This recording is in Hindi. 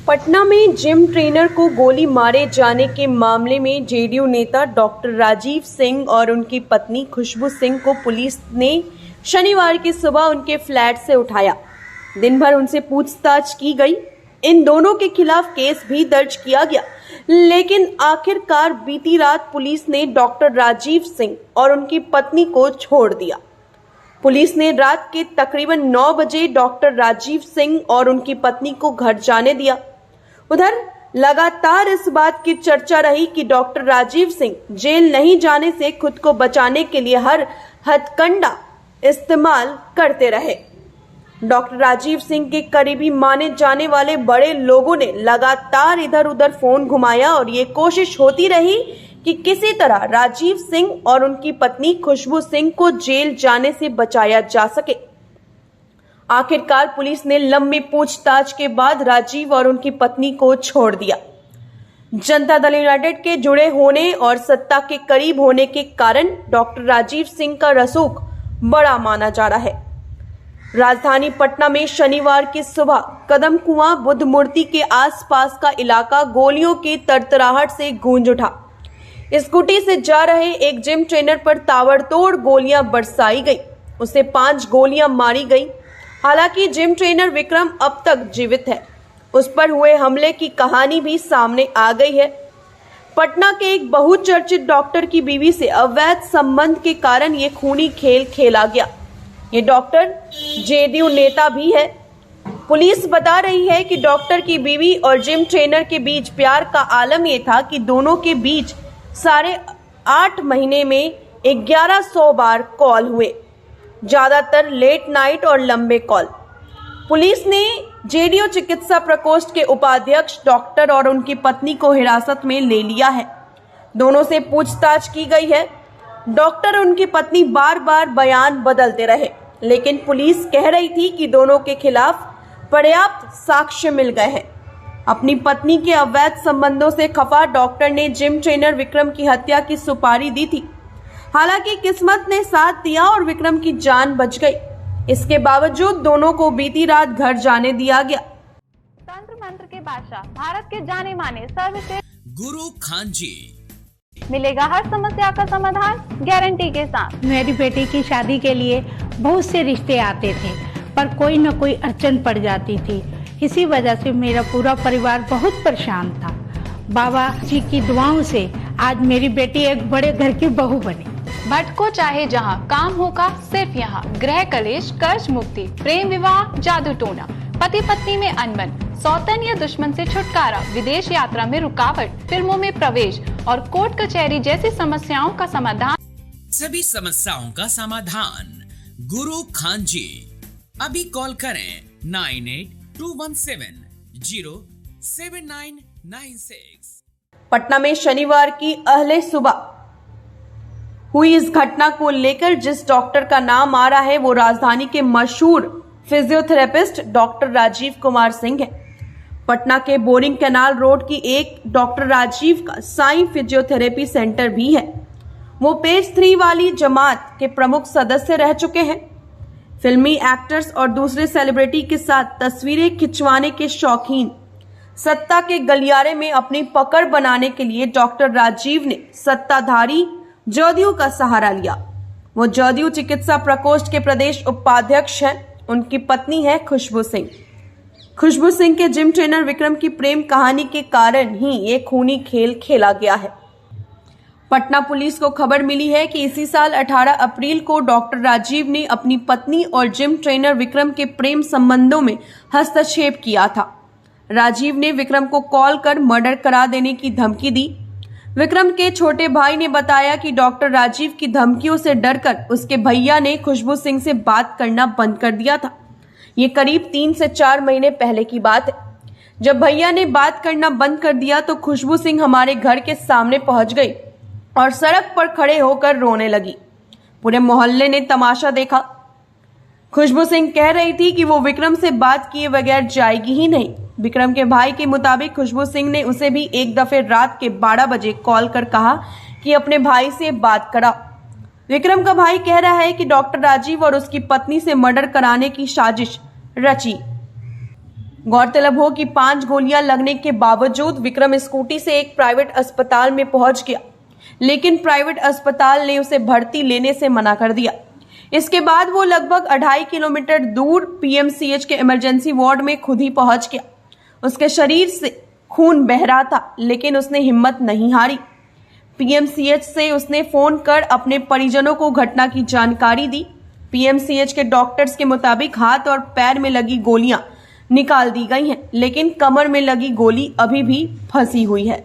पटना में जिम ट्रेनर को गोली मारे जाने के मामले में जेडीयू नेता डॉक्टर राजीव सिंह और उनकी पत्नी खुशबू सिंह को पुलिस ने शनिवार की सुबह उनके फ्लैट से उठाया। दिन भर उनसे पूछताछ की गई। इन दोनों के खिलाफ केस भी दर्ज किया गया, लेकिन आखिरकार बीती रात पुलिस ने डॉक्टर राजीव सिंह और उनकी पत्नी को छोड़ दिया। पुलिस ने रात के तकरीबन 9 बजे डॉक्टर राजीव सिंह और उनकी पत्नी को घर जाने दिया। उधर लगातार इस बात की चर्चा रही कि डॉक्टर राजीव सिंह जेल नहीं जाने से खुद को बचाने के लिए हर हथकंडा इस्तेमाल करते रहे। डॉक्टर राजीव सिंह के करीबी माने जाने वाले बड़े लोगों ने लगातार इधर उधर फोन घुमाया और ये कोशिश होती रही कि किसी तरह राजीव सिंह और उनकी पत्नी खुशबू सिंह को जेल जाने से बचाया जा सके। आखिरकार पुलिस ने लंबी पूछताछ के बाद राजीव और उनकी पत्नी को छोड़ दिया। जनता दल यूनाइटेड के जुड़े होने और सत्ता के करीब होने के कारण डॉक्टर राजीव सिंह का रसूख बड़ा माना जा रहा है। राजधानी पटना में शनिवार की सुबह कदम कुआं बुद्ध मूर्ति के आसपास का इलाका गोलियों की तरतराहट से गूंज उठा। स्कूटी से जा रहे एक जिम ट्रेनर पर ताबड़तोड़ गोलियां बरसाई गई। उसे 5 गोलियां मारी गई। हालांकि जिम ट्रेनर विक्रम अब तक जीवित है। उस पर हुए हमले की कहानी भी सामने आ गई है। पटना के एक बहुचर्चित डॉक्टर की बीवी से अवैध संबंध के कारण ये खूनी खेल खेला गया। ये डॉक्टर जेडीयू नेता भी है। पुलिस बता रही है कि डॉक्टर की बीवी और जिम ट्रेनर के बीच प्यार का आलम ये था कि दोनों के बीच 8.5 महीने में 1100 बार कॉल हुए, ज्यादातर लेट नाइट और लंबे कॉल। पुलिस ने जेडीयू चिकित्सा प्रकोष्ठ के उपाध्यक्ष डॉक्टर और उनकी पत्नी को हिरासत में ले लिया है। दोनों से पूछताछ की गई है। डॉक्टर और उनकी पत्नी बार बार बयान बदलते रहे, लेकिन पुलिस कह रही थी कि दोनों के खिलाफ पर्याप्त साक्ष्य मिल गए हैं। अपनी पत्नी के अवैध संबंधों से खफा डॉक्टर ने जिम ट्रेनर विक्रम की हत्या की सुपारी दी थी। हालांकि किस्मत ने साथ दिया और विक्रम की जान बच गई। इसके बावजूद दोनों को बीती रात घर जाने दिया गया। तंत्र मंत्र के बादशाह, भारत के जाने माने सर्वश्रेष्ठ गुरु खान जी, मिलेगा हर समस्या का समाधान गारंटी के साथ। मेरी बेटी की शादी के लिए बहुत से रिश्ते आते थे, पर कोई न कोई अड़चन पड़ जाती थी। इसी वजह से मेरा पूरा परिवार बहुत परेशान था। बाबा जी की दुआओं से आज मेरी बेटी एक बड़े घर की बहू बनी। भटको चाहे जहाँ, काम होगा सिर्फ यहाँ। गृह कलेश, कर्ज मुक्ति, प्रेम विवाह, जादू टोना, पति पत्नी में अनबन, सौतन या दुश्मन से छुटकारा, विदेश यात्रा में रुकावट, फिल्मों में प्रवेश और कोर्ट कचहरी जैसी समस्याओं का समाधान। सभी समस्याओं का समाधान गुरु खान जी। अभी कॉल करें 9821707996। पटना में शनिवार की अहले सुबह हुई इस घटना को लेकर जिस डॉक्टर का नाम आ रहा है वो राजधानी के मशहूर फिजियोथेरेपिस्ट डॉक्टर राजीव कुमार सिंह है। पटना के बोरिंग कैनाल रोड की एक डॉक्टर राजीव का साईं फिजियोथेरेपी सेंटर भी है। वो पेज 3 वाली जमात के प्रमुख सदस्य रह चुके हैं। फिल्मी एक्टर्स और दूसरे सेलिब्रिटी के साथ तस्वीरें खिंचवाने के शौकीन। सत्ता के गलियारे में अपनी पकड़ बनाने के लिए डॉक्टर राजीव ने सत्ताधारी जदयू का सहारा लिया। वो जदयू चिकित्सा प्रकोष्ठ के प्रदेश उपाध्यक्ष हैं। उनकी पत्नी है खुशबू सिंह। खुशबू सिंह के जिम ट्रेनर विक्रम की प्रेम कहानी के कारण ही ये खूनी खेल खेला गया है। पटना पुलिस को खबर मिली है कि इसी साल 18 अप्रैल को डॉक्टर राजीव ने अपनी पत्नी और जिम ट्रेनर विक्रम के प्रेम संबंधों में हस्तक्षेप किया था। राजीव ने विक्रम को कॉल कर मर्डर करा देने की धमकी दी। विक्रम के छोटे भाई ने बताया कि डॉक्टर राजीव की धमकियों से डरकर उसके भैया ने खुशबू सिंह से बात करना बंद कर दिया था। ये करीब 3 से 4 महीने पहले की बात है। जब भैया ने बात करना बंद कर दिया तो खुशबू सिंह हमारे घर के सामने पहुंच गई और सड़क पर खड़े होकर रोने लगी। पूरे मोहल्ले ने तमाशा देखा। खुशबू सिंह कह रही थी कि वो विक्रम से बात किए बगैर जाएगी ही नहीं। विक्रम के भाई के मुताबिक खुशबू सिंह ने उसे भी एक दफे रात के 12 बजे कॉल कर कहा कि अपने भाई से बात करा। विक्रम का भाई कह रहा है कि डॉक्टर राजीव और उसकी पत्नी से मर्डर कराने की साजिश रची। गौरतलब हो कि 5 गोलियां लगने के बावजूद विक्रम स्कूटी से एक प्राइवेट अस्पताल में पहुंच गया, लेकिन प्राइवेट अस्पताल ने उसे भर्ती लेने से मना कर दिया। इसके बाद वो लगभग 2.5 किलोमीटर दूर पीएमसीएच के इमरजेंसी वार्ड में खुद ही पहुंच गया। उसके शरीर से खून बह रहा था, लेकिन उसने हिम्मत नहीं हारी। पीएमसीएच से उसने फोन कर अपने परिजनों को घटना की जानकारी दी। पीएमसीएच के डॉक्टर्स के मुताबिक हाथ और पैर में लगी गोलियां निकाल दी गई हैं, लेकिन कमर में लगी गोली अभी भी फंसी हुई है।